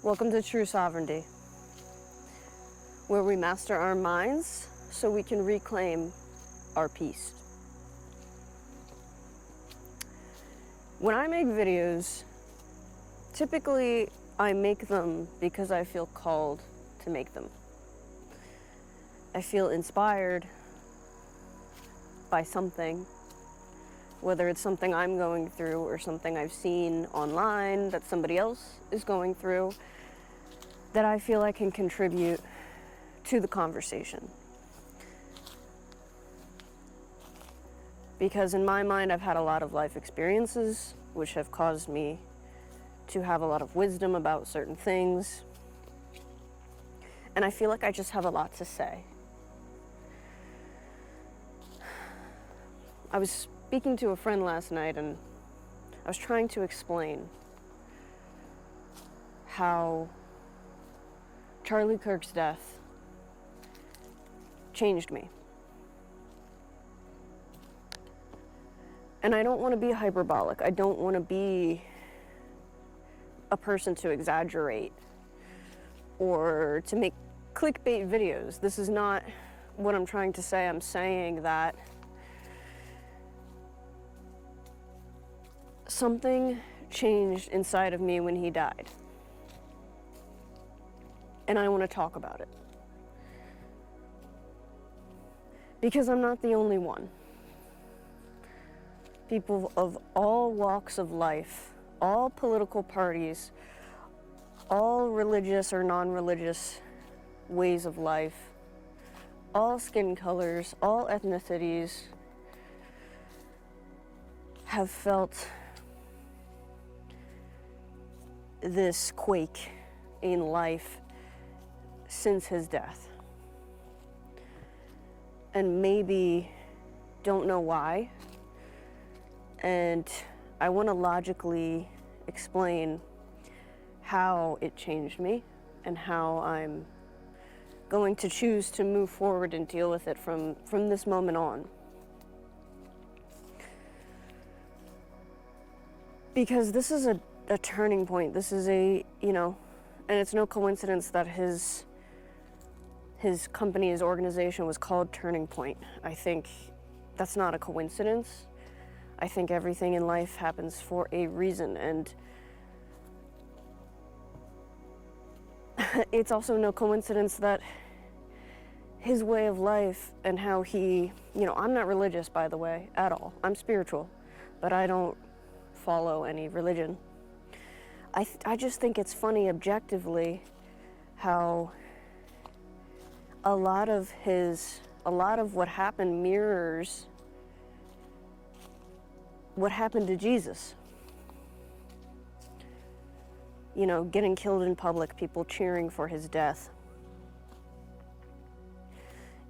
Welcome to True Sovereignty, where we master our minds so we can reclaim our peace. When I make videos, typically I make them because I feel called to make them. I feel inspired by something, whether it's something I'm going through or something I've seen online that somebody else is going through, that I feel I can contribute to the conversation. Because in my mind, I've had a lot of life experiences which have caused me to have a lot of wisdom about certain things. And I feel like I just have a lot to say. I was speaking to a friend last night and I was trying to explain how Charlie Kirk's death changed me. And I don't want to be hyperbolic. I don't want to be a person to exaggerate or to make clickbait videos. This is not what I'm trying to say. I'm saying that something changed inside of me when he died. And I want to talk about it. Because I'm not the only one. People of all walks of life, all political parties, all religious or non-religious ways of life, all skin colors, all ethnicities have felt this quake in life since his death. And maybe don't know why. And I want to logically explain how it changed me and how I'm going to choose to move forward and deal with it from this moment on. Because this is a turning point. This is and it's no coincidence that his company, his organization was called Turning Point. I think that's not a coincidence. I think everything in life happens for a reason, and it's also no coincidence that his way of life and how he, I'm not religious, by the way, at all. I'm spiritual, but I don't follow any religion. I just think it's funny objectively how a lot of what happened mirrors what happened to Jesus. Getting killed in public, people cheering for his death.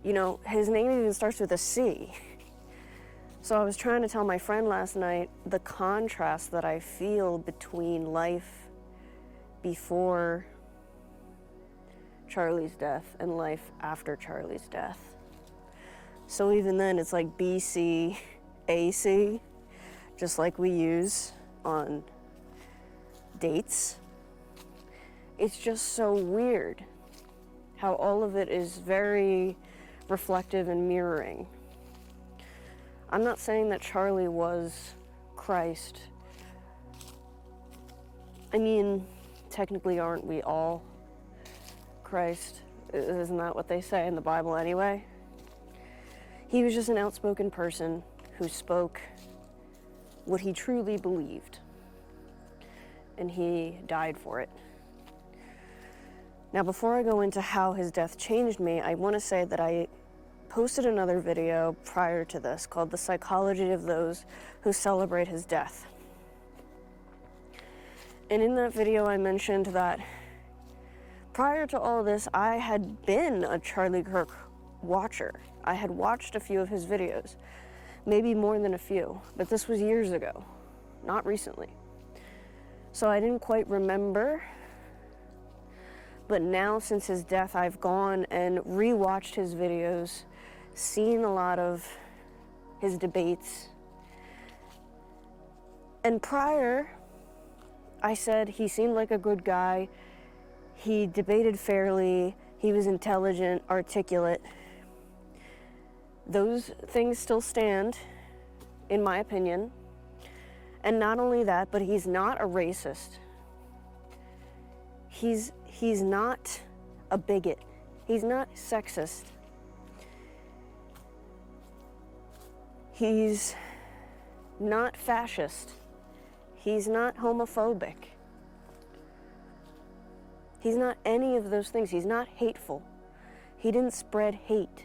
His name even starts with a C. So I was trying to tell my friend last night the contrast that I feel between life before Charlie's death and life after Charlie's death. So even then, it's like BC, AC, just like we use on dates. It's just so weird how all of it is very reflective and mirroring. I'm not saying that Charlie was Christ. I mean, technically, aren't we all Christ? Isn't that what they say in the Bible anyway? He was just an outspoken person who spoke what he truly believed, and he died for it. Now, before I go into how his death changed me, I want to say that I posted another video prior to this called The Psychology of Those Who Celebrate His Death. And in that video, I mentioned that prior to all this, I had been a Charlie Kirk watcher. I had watched a few of his videos, maybe more than a few, but this was years ago, not recently. So I didn't quite remember. But now, since his death, I've gone and rewatched his videos, seen a lot of his debates. And prior, I said he seemed like a good guy. He debated fairly. He was intelligent, articulate. Those things still stand, in my opinion. And not only that, but he's not a racist. He's not a bigot. He's not sexist. He's not fascist. He's not homophobic. He's not any of those things. He's not hateful. He didn't spread hate.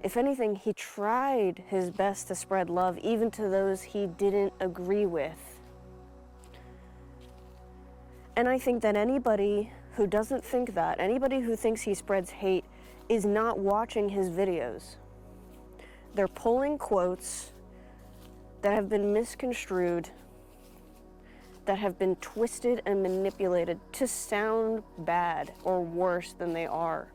If anything, he tried his best to spread love, even to those he didn't agree with. And I think that anybody who doesn't think that, anybody who thinks he spreads hate, is not watching his videos. They're pulling quotes that have been misconstrued, that have been twisted and manipulated to sound bad or worse than they are.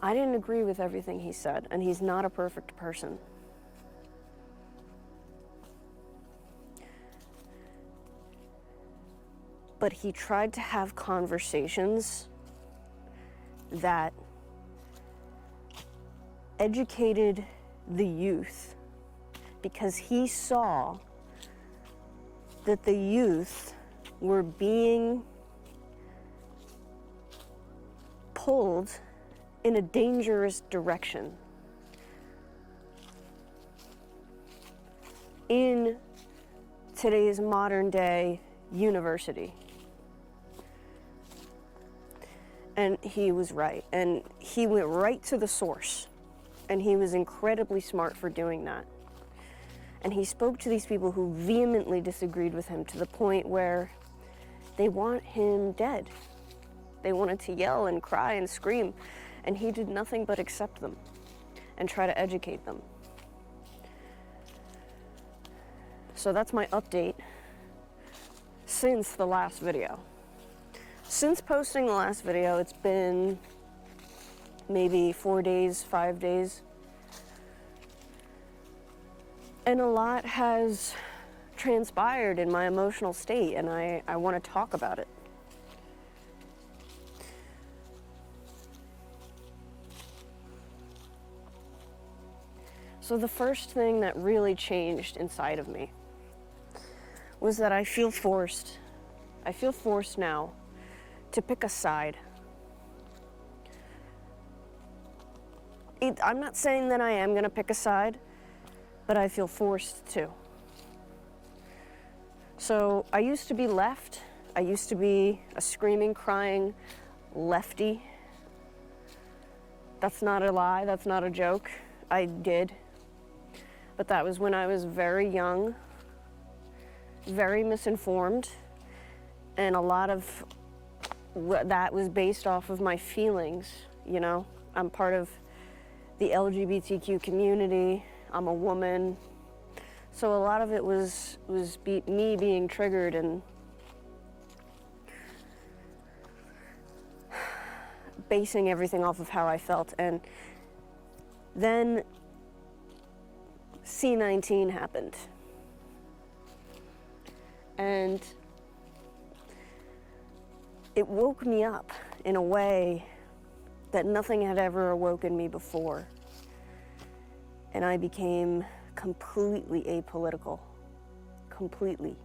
I didn't agree with everything he said, and he's not a perfect person. But he tried to have conversations that educated the youth, because he saw that the youth were being pulled in a dangerous direction in today's modern day university. And he was right, and he went right to the source, and he was incredibly smart for doing that. And he spoke to these people who vehemently disagreed with him to the point where they want him dead. They wanted to yell and cry and scream, and he did nothing but accept them and try to educate them. So that's my update since the last video. Since posting the last video, it's been maybe 4 days, 5 days. And a lot has transpired in my emotional state, and I want to talk about it. So the first thing that really changed inside of me was that I feel forced now to pick a side. I'm not saying that I am going to pick a side, but I feel forced to. So I used to be left. I used to be a screaming, crying lefty. That's not a lie. That's not a joke. I did. But that was when I was very young, very misinformed, and a lot of that was based off of my feelings, you know? I'm part of the LGBTQ community. I'm a woman. So a lot of it was me being triggered and basing everything off of how I felt. And then C-19 happened. And it woke me up in a way that nothing had ever awoken me before. And I became completely apolitical. Completely.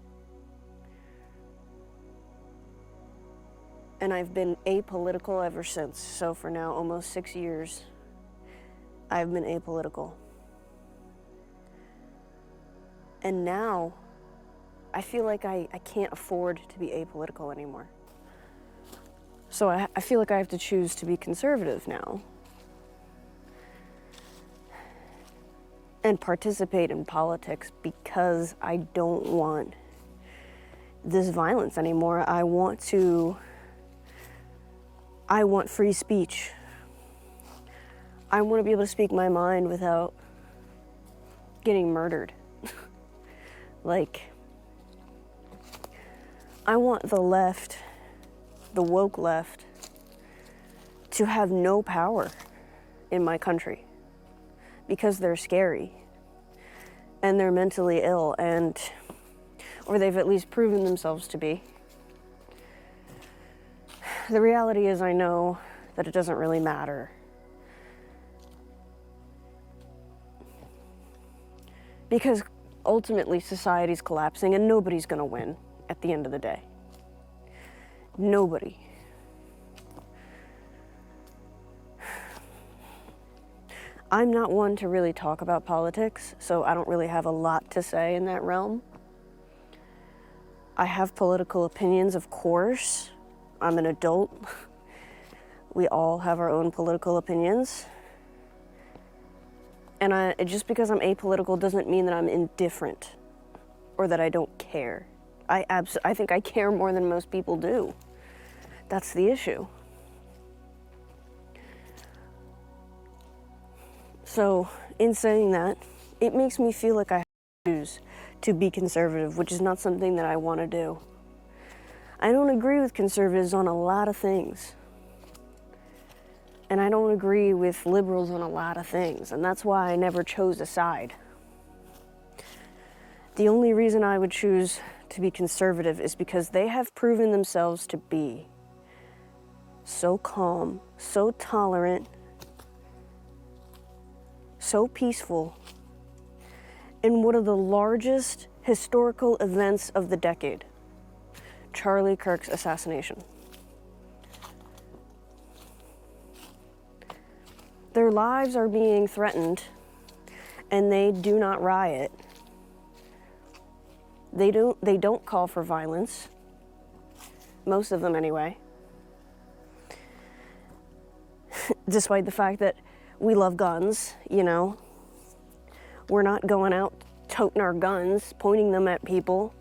And I've been apolitical ever since. So for now, almost 6 years, I've been apolitical. And now, I feel like I can't afford to be apolitical anymore. So I feel like I have to choose to be conservative now and participate in politics because I don't want this violence anymore. I want free speech. I want to be able to speak my mind without getting murdered. Like, I want the left, the woke left, to have no power in my country because they're scary and they're mentally ill, or they've at least proven themselves to be. the reality is I know that it doesn't really matter. Because ultimately society's collapsing and nobody's gonna win at the end of the day. Nobody. I'm not one to really talk about politics, so I don't really have a lot to say in that realm. I have political opinions, of course. I'm an adult. We all have our own political opinions. And just because I'm apolitical doesn't mean that I'm indifferent or that I don't care. I think I care more than most people do. That's the issue. So, in saying that, it makes me feel like I have to choose to be conservative, which is not something that I want to do. I don't agree with conservatives on a lot of things. And I don't agree with liberals on a lot of things, and that's why I never chose a side. The only reason I would choose to be conservative is because they have proven themselves to be so calm, so tolerant, so peaceful in one of the largest historical events of the decade, Charlie Kirk's assassination. Their lives are being threatened, and they do not riot. They don't call for violence. Most of them, anyway. Despite the fact that we love guns, you know. We're not going out toting our guns, pointing them at people.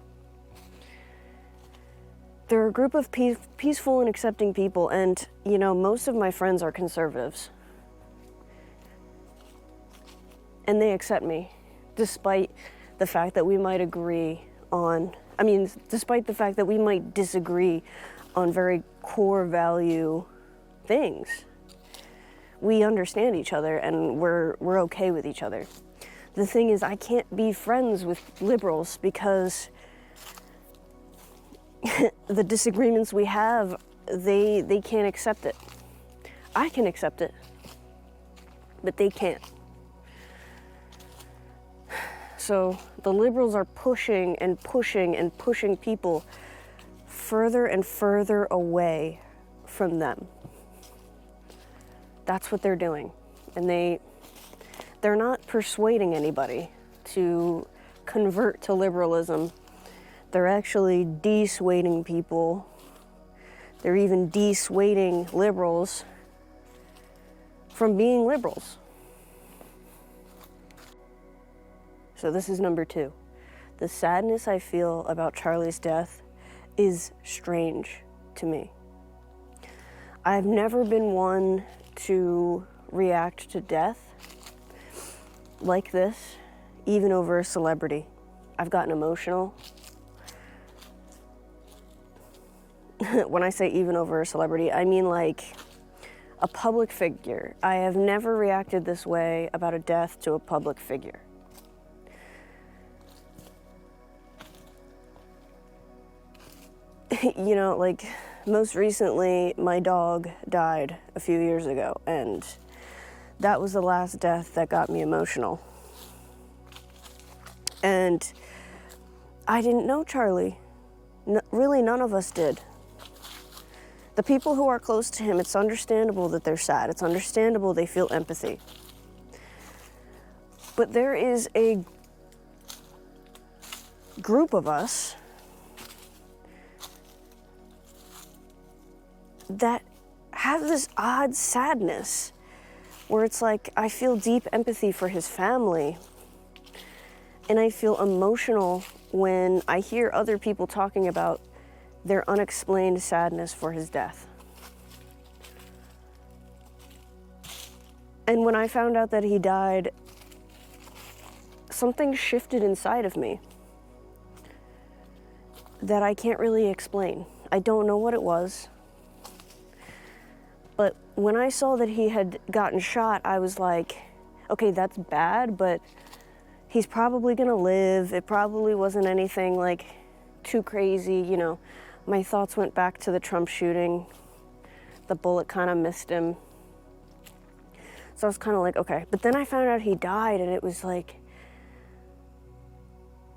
They're a group of peaceful and accepting people, and, you know, most of my friends are conservatives. And they accept me, despite the fact that we might despite the fact that we might disagree on very core value things. We understand each other and we're okay with each other. The thing is, I can't be friends with liberals because the disagreements we have, they can't accept it. I can accept it, but they can't. So the liberals are pushing and pushing and pushing people further and further away from them. That's what they're doing. And they're not persuading anybody to convert to liberalism. They're actually dissuading people. They're even dissuading liberals from being liberals. So this is number 2. The sadness I feel about Charlie's death is strange to me. I've never been one to react to death like this, even over a celebrity. I've gotten emotional. When I say even over a celebrity, I mean like a public figure. I have never reacted this way about a death to a public figure. You know, like, most recently, my dog died a few years ago, and that was the last death that got me emotional. And I didn't know Charlie. Really, none of us did. The people who are close to him, it's understandable that they're sad. It's understandable they feel empathy. But there is a group of us that have this odd sadness where it's like I feel deep empathy for his family, and I feel emotional when I hear other people talking about their unexplained sadness for his death. And when I found out that he died, something shifted inside of me that I can't really explain. I don't know what it was. But when I saw that he had gotten shot, I was like, okay, that's bad, but he's probably gonna live. It probably wasn't anything like too crazy, you know. My thoughts went back to the Trump shooting. The bullet kind of missed him. So I was kind of like, okay. But then I found out he died, and it was like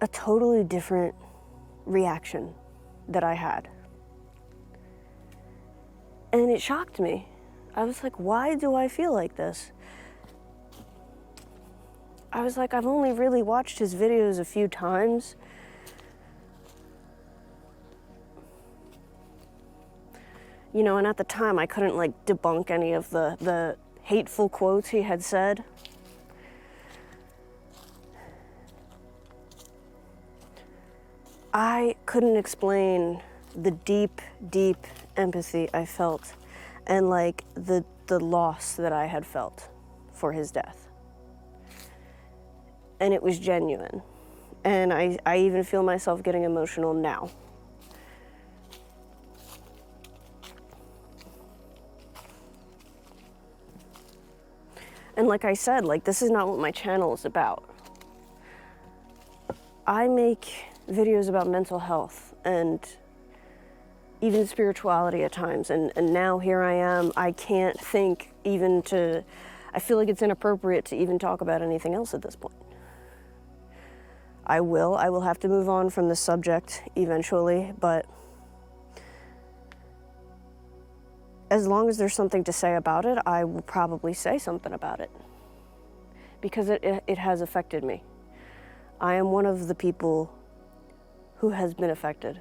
a totally different reaction that I had. And it shocked me. I was like, why do I feel like this? I was like, I've only really watched his videos a few times. You know, and at the time I couldn't like debunk any of the hateful quotes he had said. I couldn't explain the deep, deep empathy I felt and like the loss that I had felt for his death. And it was genuine. And I even feel myself getting emotional now. And like I said, like, this is not what my channel is about. I make videos about mental health and even spirituality at times. And now here I am, I can't think even to, I feel like it's inappropriate to even talk about anything else at this point. I will have to move on from this subject eventually, but as long as there's something to say about it, I will probably say something about it because it has affected me. I am one of the people who has been affected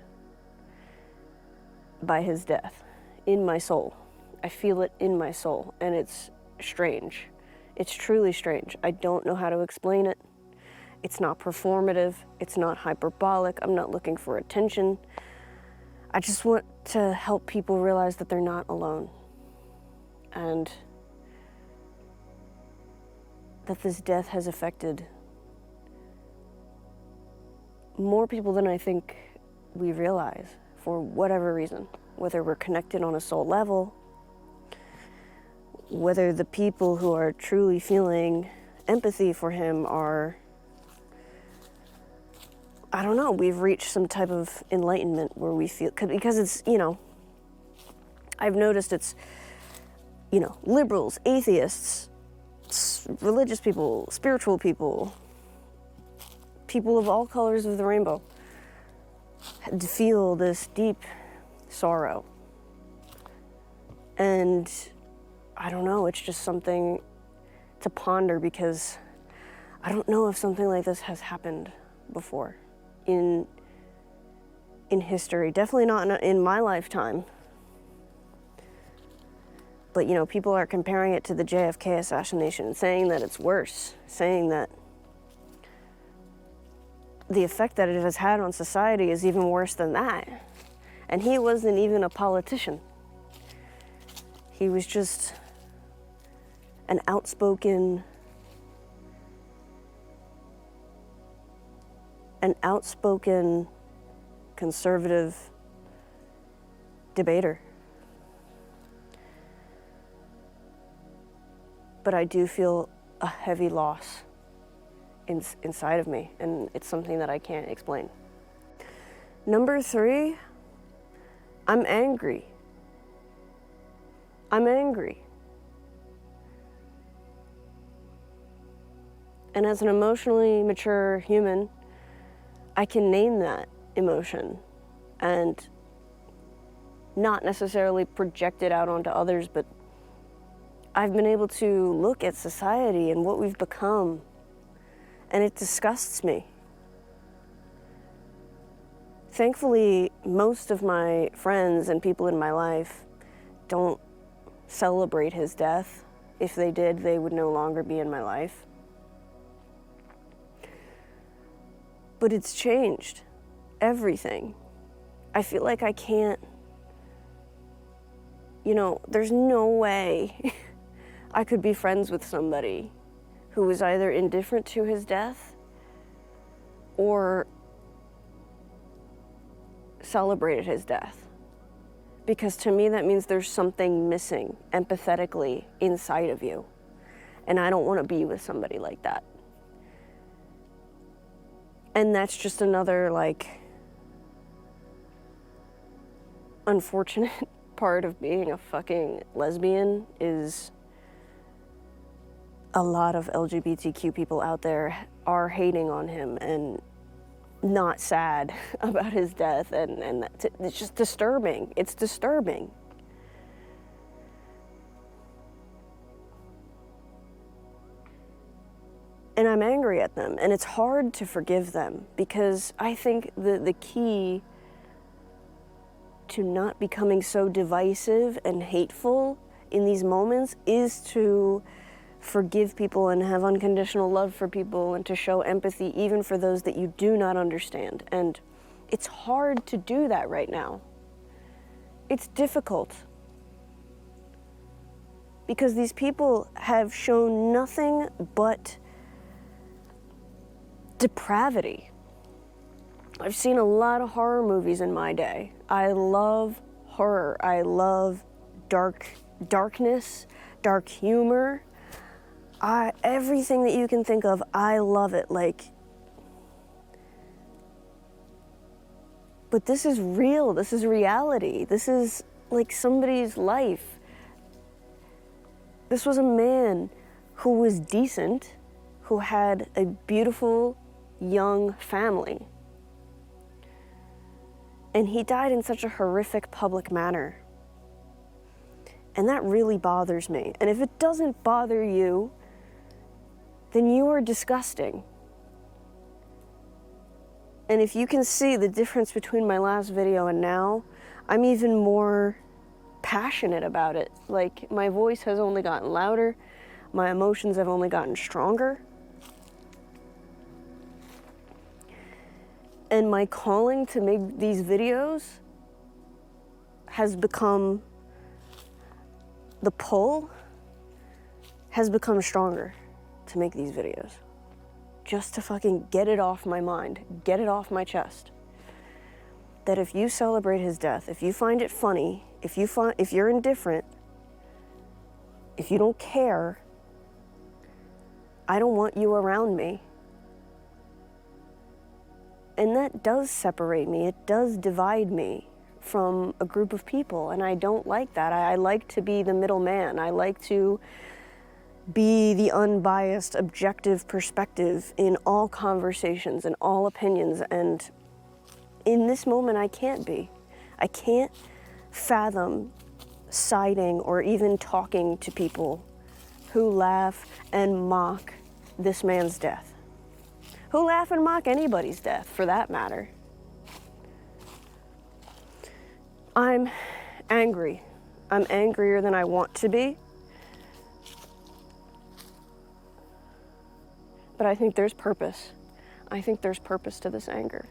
by his death in my soul. I feel it in my soul, and it's strange. It's truly strange. I don't know how to explain it. It's not performative. It's not hyperbolic. I'm not looking for attention. I just want to help people realize that they're not alone, and that this death has affected more people than I think we realize for whatever reason, whether we're connected on a soul level, whether the people who are truly feeling empathy for him are, I don't know, we've reached some type of enlightenment where we feel, because it's, you know, I've noticed it's, you know, liberals, atheists, religious people, spiritual people, people of all colors of the rainbow to feel this deep sorrow. And I don't know, it's just something to ponder because I don't know if something like this has happened before in history. Definitely not in my lifetime. But, you know, people are comparing it to the JFK assassination, saying that it's worse, saying that the effect that it has had on society is even worse than that. And he wasn't even a politician. He was just an outspoken conservative debater. But I do feel a heavy loss inside of me, and it's something that I can't explain. Number 3, I'm angry. I'm angry. And as an emotionally mature human, I can name that emotion and not necessarily project it out onto others, but I've been able to look at society and what we've become, and it disgusts me. Thankfully, most of my friends and people in my life don't celebrate his death. If they did, they would no longer be in my life. But it's changed everything. I feel like I can't, you know, there's no way I could be friends with somebody who was either indifferent to his death or celebrated his death. Because to me, that means there's something missing empathetically inside of you. And I don't want to be with somebody like that. And that's just another, like, unfortunate part of being a fucking lesbian is a lot of LGBTQ people out there are hating on him and not sad about his death, and it's just disturbing. It's disturbing. And I'm angry at them, and it's hard to forgive them, because I think the key to not becoming so divisive and hateful in these moments is to forgive people and have unconditional love for people and to show empathy even for those that you do not understand. And it's hard to do that right now. It's difficult. Because these people have shown nothing but depravity. I've seen a lot of horror movies in my day. I love horror. I love darkness, dark humor. Everything that you can think of, I love it. But this is real. This is reality. This is like somebody's life. This was a man who was decent, who had a beautiful young family. And he died in such a horrific public manner. And that really bothers me. And if it doesn't bother you, then you are disgusting. And if you can see the difference between my last video and now, I'm even more passionate about it. Like, my voice has only gotten louder. My emotions have only gotten stronger. And my calling to make these videos has become, the pull has become stronger to make these videos. Just to fucking get it off my mind, get it off my chest. That if you celebrate his death, if you find it funny, if you're indifferent, if you don't care, I don't want you around me. And that does separate me. It does divide me from a group of people, and I don't like that. I like to be the middleman. I like to be the unbiased, objective perspective in all conversations and all opinions, and in this moment I can't be. I can't fathom siding or even talking to people who laugh and mock this man's death. Who laugh and mock anybody's death, for that matter. I'm angry. I'm angrier than I want to be. But I think there's purpose. I think there's purpose to this anger.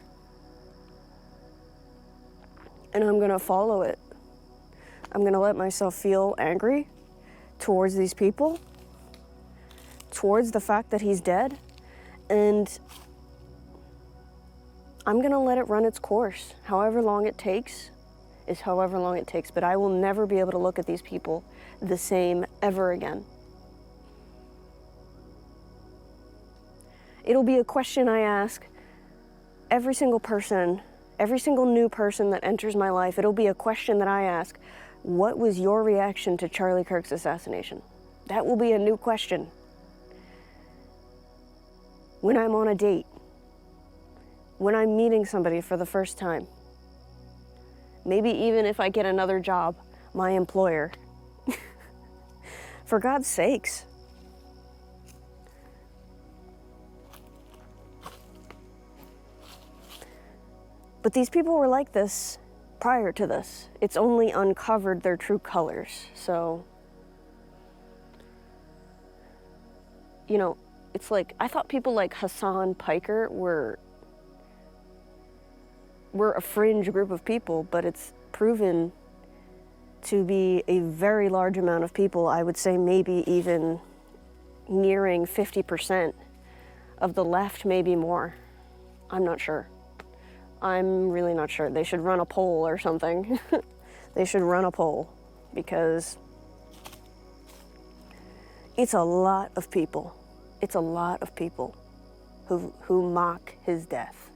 And I'm gonna follow it. I'm gonna let myself feel angry towards these people, towards the fact that he's dead, and I'm gonna let it run its course. However long it takes is however long it takes, but I will never be able to look at these people the same ever again. It'll be a question I ask every single person, every single new person that enters my life. It'll be a question that I ask: what was your reaction to Charlie Kirk's assassination? That will be a new question. When I'm on a date, when I'm meeting somebody for the first time, maybe even if I get another job, my employer. For God's sakes. But these people were like this prior to this. It's only uncovered their true colors. So, you know, it's like, I thought people like Hassan Piker were a fringe group of people, but it's proven to be a very large amount of people. I would say maybe even nearing 50% of the left, maybe more. I'm not sure. I'm really not sure. They should run a poll or something. They should run a poll, because it's a lot of people. It's a lot of people who mock his death.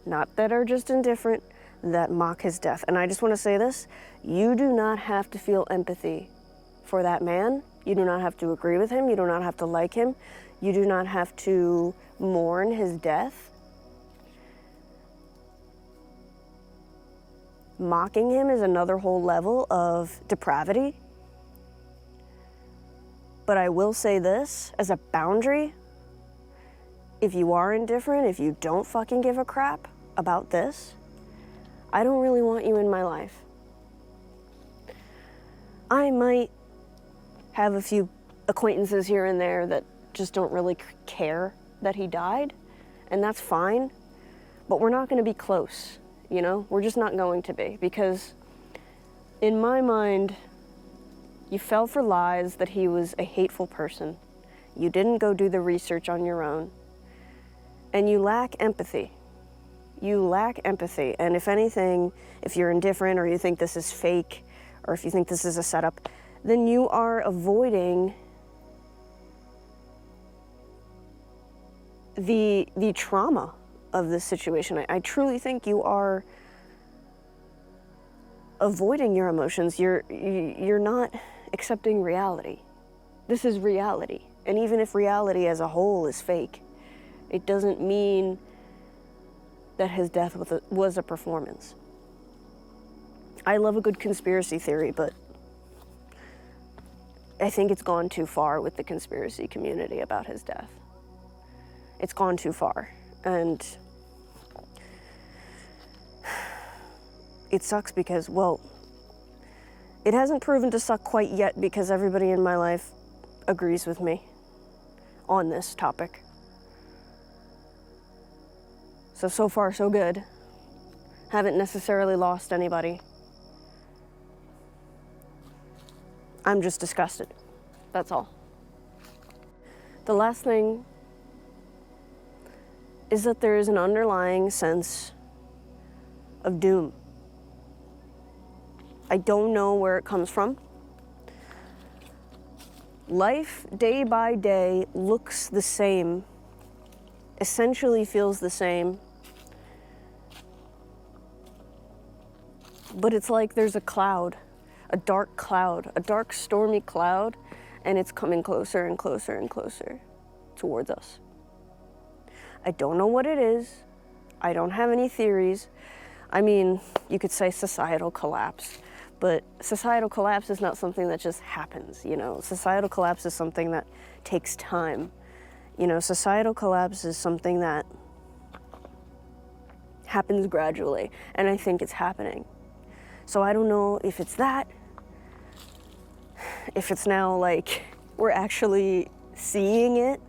Not that are just indifferent, that mock his death. And I just want to say this, you do not have to feel empathy for that man. You do not have to agree with him. You do not have to like him. You do not have to mourn his death. Mocking him is another whole level of depravity. But I will say this as a boundary, if you are indifferent, if you don't fucking give a crap about this, I don't really want you in my life. I might have a few acquaintances here and there that just don't really care that he died, and that's fine, but we're not going to be close, you know? We're just not going to be, because in my mind, you fell for lies that he was a hateful person. You didn't go do the research on your own, and you lack empathy. You lack empathy, and if anything, if you're indifferent or you think this is fake or if you think this is a setup, then you are avoiding the trauma of this situation. I truly think you are avoiding your emotions. You're not accepting reality. This is reality, and even if reality as a whole is fake, it doesn't mean that his death was a performance. I love a good conspiracy theory, but I think it's gone too far with the conspiracy community about his death. It's gone too far, and it sucks because, well, it hasn't proven to suck quite yet because everybody in my life agrees with me on this topic. So far, so good. Haven't necessarily lost anybody. I'm just disgusted. That's all. The last thing is that there is an underlying sense of doom. I don't know where it comes from. Life, day by day, looks the same, essentially feels the same, but it's like there's a cloud, a dark cloud, a dark stormy cloud, and it's coming closer and closer and closer towards us. I don't know what it is. I don't have any theories. I mean, you could say societal collapse, but societal collapse is not something that just happens, you know. Societal collapse is something that takes time. You know, societal collapse is something that happens gradually, and I think it's happening. So I don't know if it's that, if it's now like we're actually seeing it,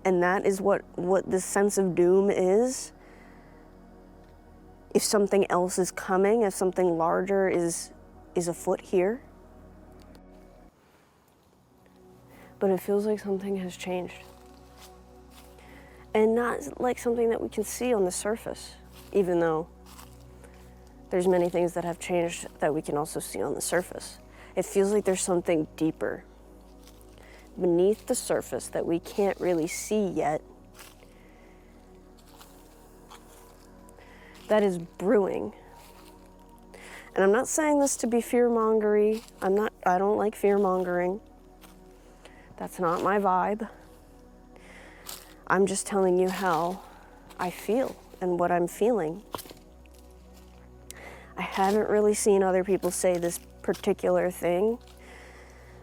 and that is what this sense of doom is. If something else is coming, if something larger is afoot here. But it feels like something has changed. And not like something that we can see on the surface, even though there's many things that have changed that we can also see on the surface. It feels like there's something deeper beneath the surface that we can't really see yet that is brewing. And I'm not saying this to be fear-mongery. I don't like fear-mongering. That's not my vibe. I'm just telling you how I feel and what I'm feeling. I haven't really seen other people say this particular thing.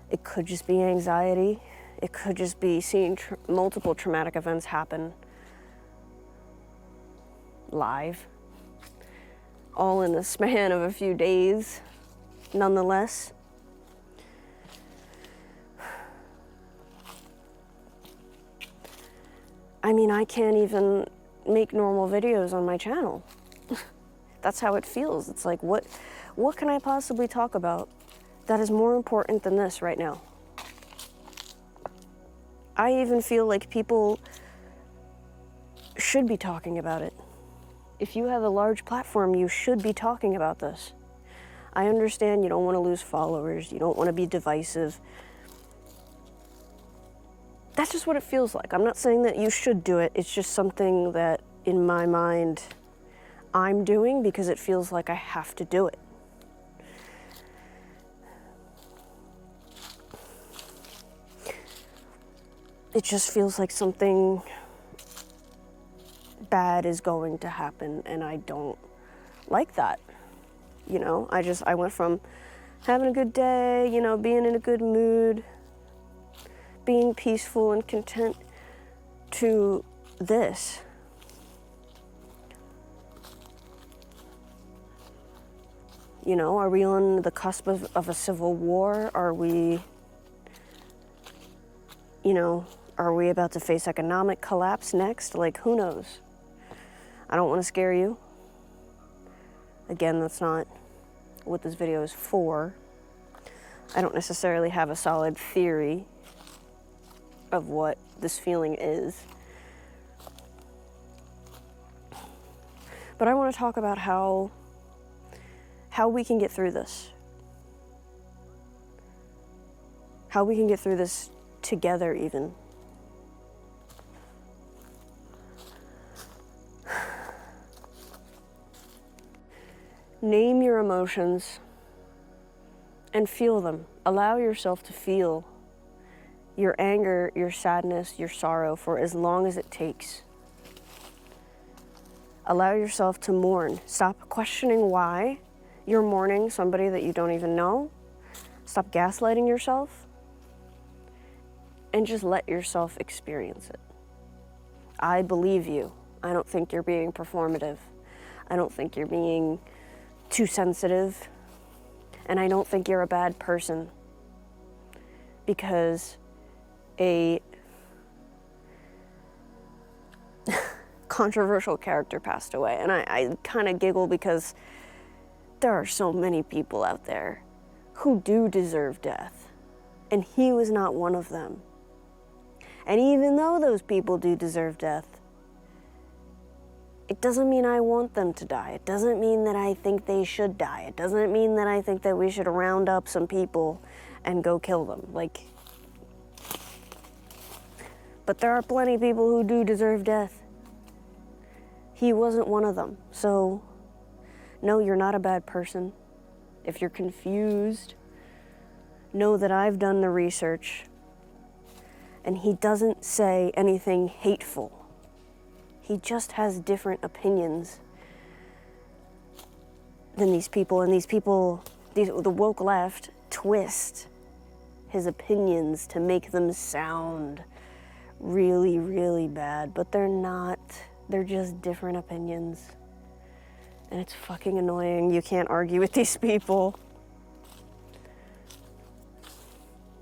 It could just be anxiety. It could just be seeing multiple traumatic events happen live, all in the span of a few days, nonetheless. I mean, I can't even make normal videos on my channel. That's how it feels. It's like, what can I possibly talk about that is more important than this right now? I even feel like people should be talking about it. If you have a large platform, you should be talking about this. I understand you don't want to lose followers, you don't want to be divisive. That's just what it feels like. I'm not saying that you should do it. It's just something that, in my mind, I'm doing because it feels like I have to do it. It just feels like something bad is going to happen, and I don't like that. You know, I went from having a good day, you know, being in a good mood, being peaceful and content, to this. You know, are we on the cusp of a civil war? Are we, you know, are we about to face economic collapse next? Like, who knows? I don't want to scare you. Again, that's not what this video is for. I don't necessarily have a solid theory of what this feeling is. But I want to talk about how we can get through this. How we can get through this together, even. Name your emotions and feel them. Allow yourself to feel your anger, your sadness, your sorrow for as long as it takes. Allow yourself to mourn. Stop questioning why you're mourning somebody that you don't even know. Stop gaslighting yourself and just let yourself experience it. I believe you. I don't think you're being performative. I don't think you're being too sensitive. And I don't think you're a bad person because a controversial character passed away. And I kind of giggle because there are so many people out there who do deserve death. And he was not one of them. And even though those people do deserve death, it doesn't mean I want them to die. It doesn't mean that I think they should die. It doesn't mean that I think that we should round up some people and go kill them. Like, but there are plenty of people who do deserve death. He wasn't one of them. So, no, you're not a bad person. If you're confused, know that I've done the research and he doesn't say anything hateful. He just has different opinions than these people, and the woke left twist his opinions to make them sound really, really bad, but they're not. They're just different opinions. And it's fucking annoying. You can't argue with these people.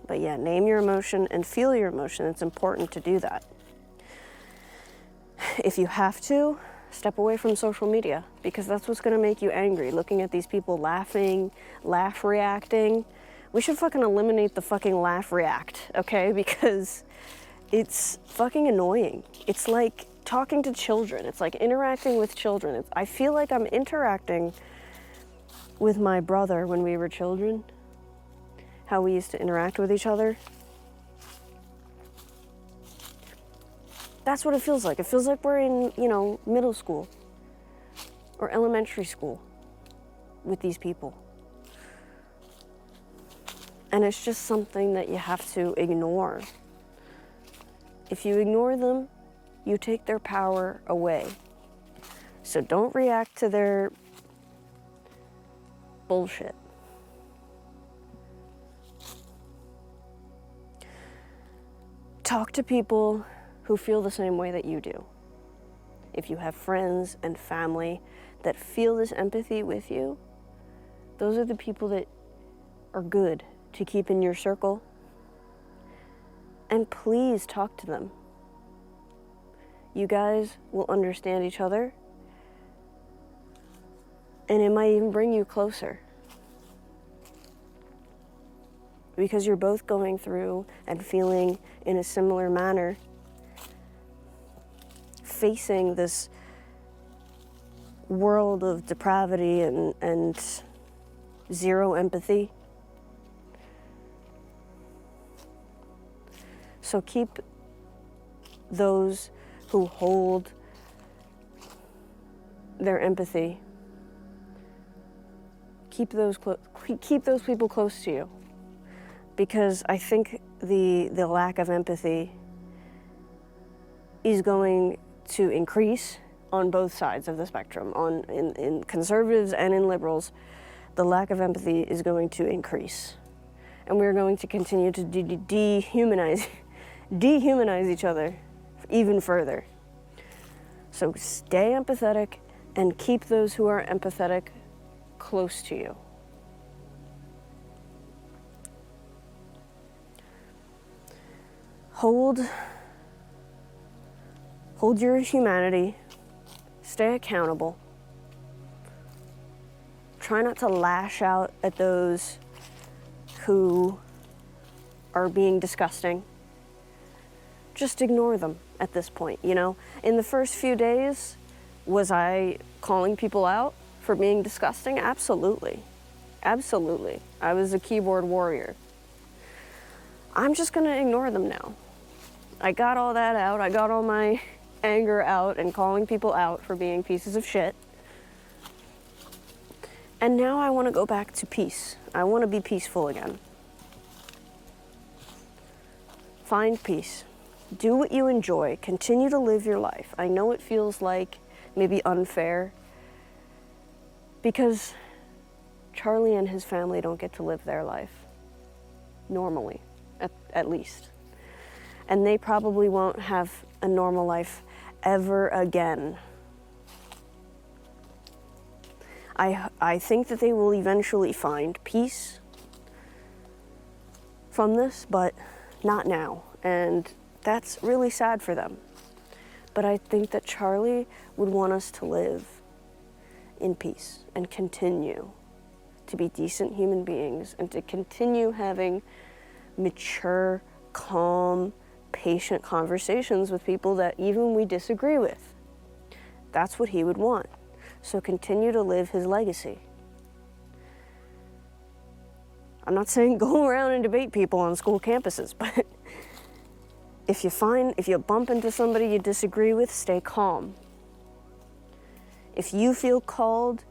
But yeah, name your emotion and feel your emotion. It's important to do that. If you have to, step away from social media, because that's what's gonna make you angry. Looking at these people laughing, laugh reacting. We should fucking eliminate the fucking laugh react, okay? Because it's fucking annoying. It's like talking to children. It's like interacting with children. I feel like I'm interacting with my brother when we were children. How we used to interact with each other. That's what it feels like. It feels like we're in, you know, middle school or elementary school with these people. And it's just something that you have to ignore. If you ignore them, you take their power away. So don't react to their bullshit. Talk to people who feel the same way that you do. If you have friends and family that feel this empathy with you, those are the people that are good to keep in your circle. And please talk to them. You guys will understand each other, and it might even bring you closer. Because you're both going through and feeling in a similar manner, facing this world of depravity and zero empathy. So keep those who hold their empathy. Keep those people close to you, because I think the lack of empathy is going to increase on both sides of the spectrum. In conservatives and in liberals, the lack of empathy is going to increase, and we're going to continue to dehumanize each other even further. So stay empathetic and keep those who are empathetic close to you. Hold your humanity. Stay accountable. Try not to lash out at those who are being disgusting. Just ignore them at this point, you know? In the first few days, was I calling people out for being disgusting? Absolutely. Absolutely. I was a keyboard warrior. I'm just gonna ignore them now. I got all that out. I got all my anger out and calling people out for being pieces of shit. And now I want to go back to peace. I want to be peaceful again. Find peace. Do what you enjoy. Continue to live your life. I know it feels like maybe unfair, because Charlie and his family don't get to live their life normally, at least. And they probably won't have a normal life ever again. I think that they will eventually find peace from this, but not now. And that's really sad for them. But I think that Charlie would want us to live in peace and continue to be decent human beings and to continue having mature, calm, patient conversations with people that even we disagree with. That's what he would want. So continue to live his legacy. I'm not saying go around and debate people on school campuses, but if you bump into somebody you disagree with, stay calm. If you feel called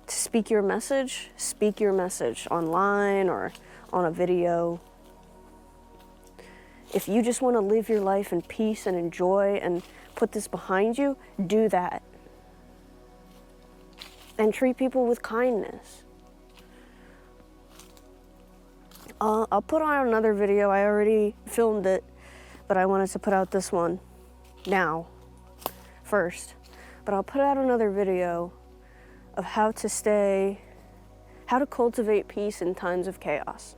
to speak your message online or on a video. If you just want to live your life in peace and enjoy and put this behind you, do that. And treat people with kindness. I'll put out another video. I already filmed it, but I wanted to put out this one now, first. But I'll put out another video of how to cultivate peace in times of chaos.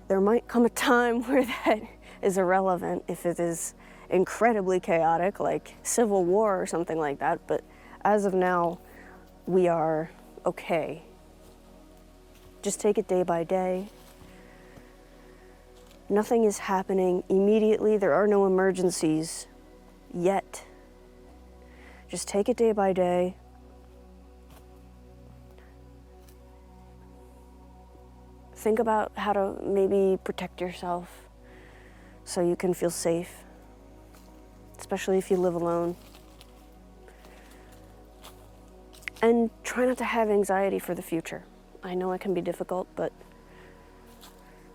There might come a time where that is irrelevant if it is incredibly chaotic, like civil war or something like that, but as of now, we are okay. Just take it day by day. Nothing is happening immediately. There are no emergencies yet. Just take it day by day. Think about how to maybe protect yourself so you can feel safe, especially if you live alone. And try not to have anxiety for the future. I know it can be difficult, but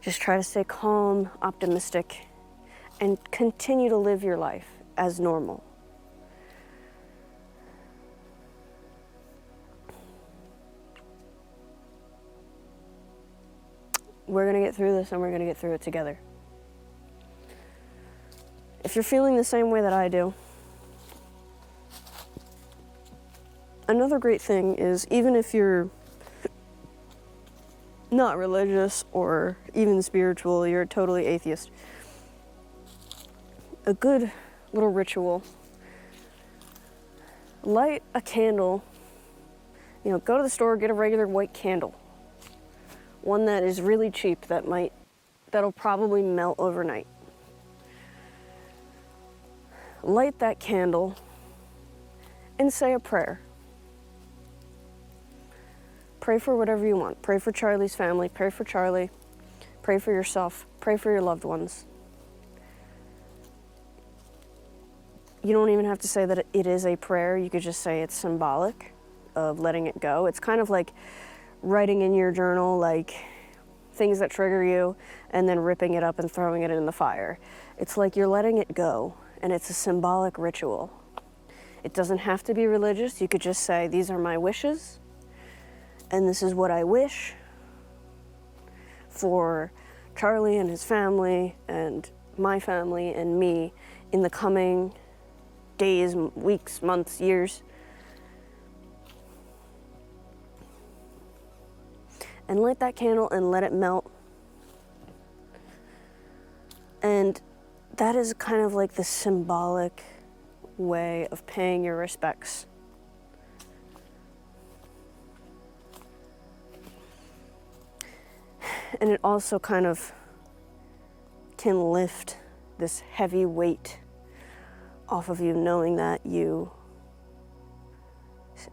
just try to stay calm, optimistic, and continue to live your life as normal. We're gonna get through this, and we're gonna get through it together. If you're feeling the same way that I do, another great thing is, even if you're not religious or even spiritual, you're totally atheist, a good little ritual, light a candle, go to the store, get a regular white candle. One that is really cheap, that'll probably melt overnight. Light that candle and say a prayer. Pray for whatever you want. Pray for Charlie's family, pray for Charlie, pray for yourself, pray for your loved ones. You don't even have to say that it is a prayer. You could just say it's symbolic of letting it go. It's kind of like writing in your journal, like things that trigger you, and then ripping it up and throwing it in the fire. It's like you're letting it go, and it's a symbolic ritual. It doesn't have to be religious. You could just say, these are my wishes, and this is what I wish for Charlie and his family, and my family, and me in the coming days, weeks, months, years. And light that candle and let it melt. And that is kind of like the symbolic way of paying your respects. And it also kind of can lift this heavy weight off of you, knowing that you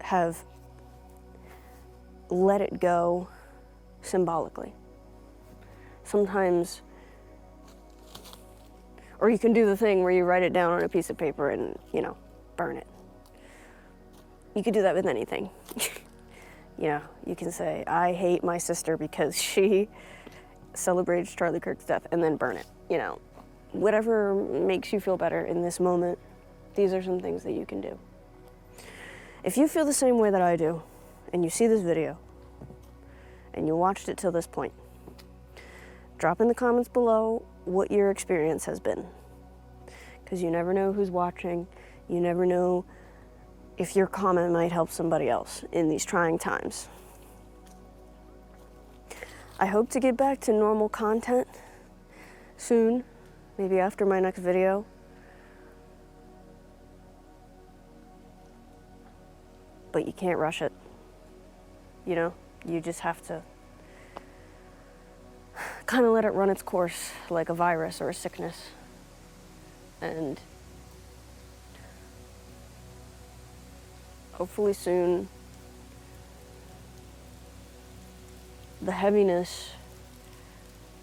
have let it go symbolically. Sometimes, or you can do the thing where you write it down on a piece of paper and, you know, burn it. You could do that with anything. You know, you can say, I hate my sister because she celebrates Charlie Kirk's death, and then burn it. You know, whatever makes you feel better in this moment, these are some things that you can do. If you feel the same way that I do, and you see this video, and you watched it till this point, drop in the comments below what your experience has been. Because you never know who's watching. You never know if your comment might help somebody else in these trying times. I hope to get back to normal content soon, maybe after my next video. But you can't rush it. You know, you just have to kind of let it run its course like a virus or a sickness. And hopefully soon, the heaviness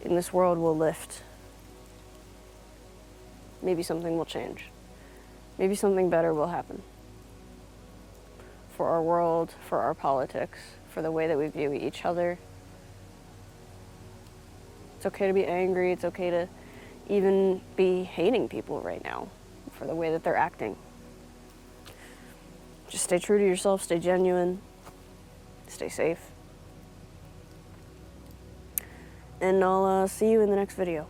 in this world will lift. Maybe something will change. Maybe something better will happen. For our world, for our politics, for the way that we view each other. It's okay to be angry. It's okay to even be hating people right now for the way that they're acting. Just stay true to yourself, stay genuine, stay safe. And I'll see you in the next video.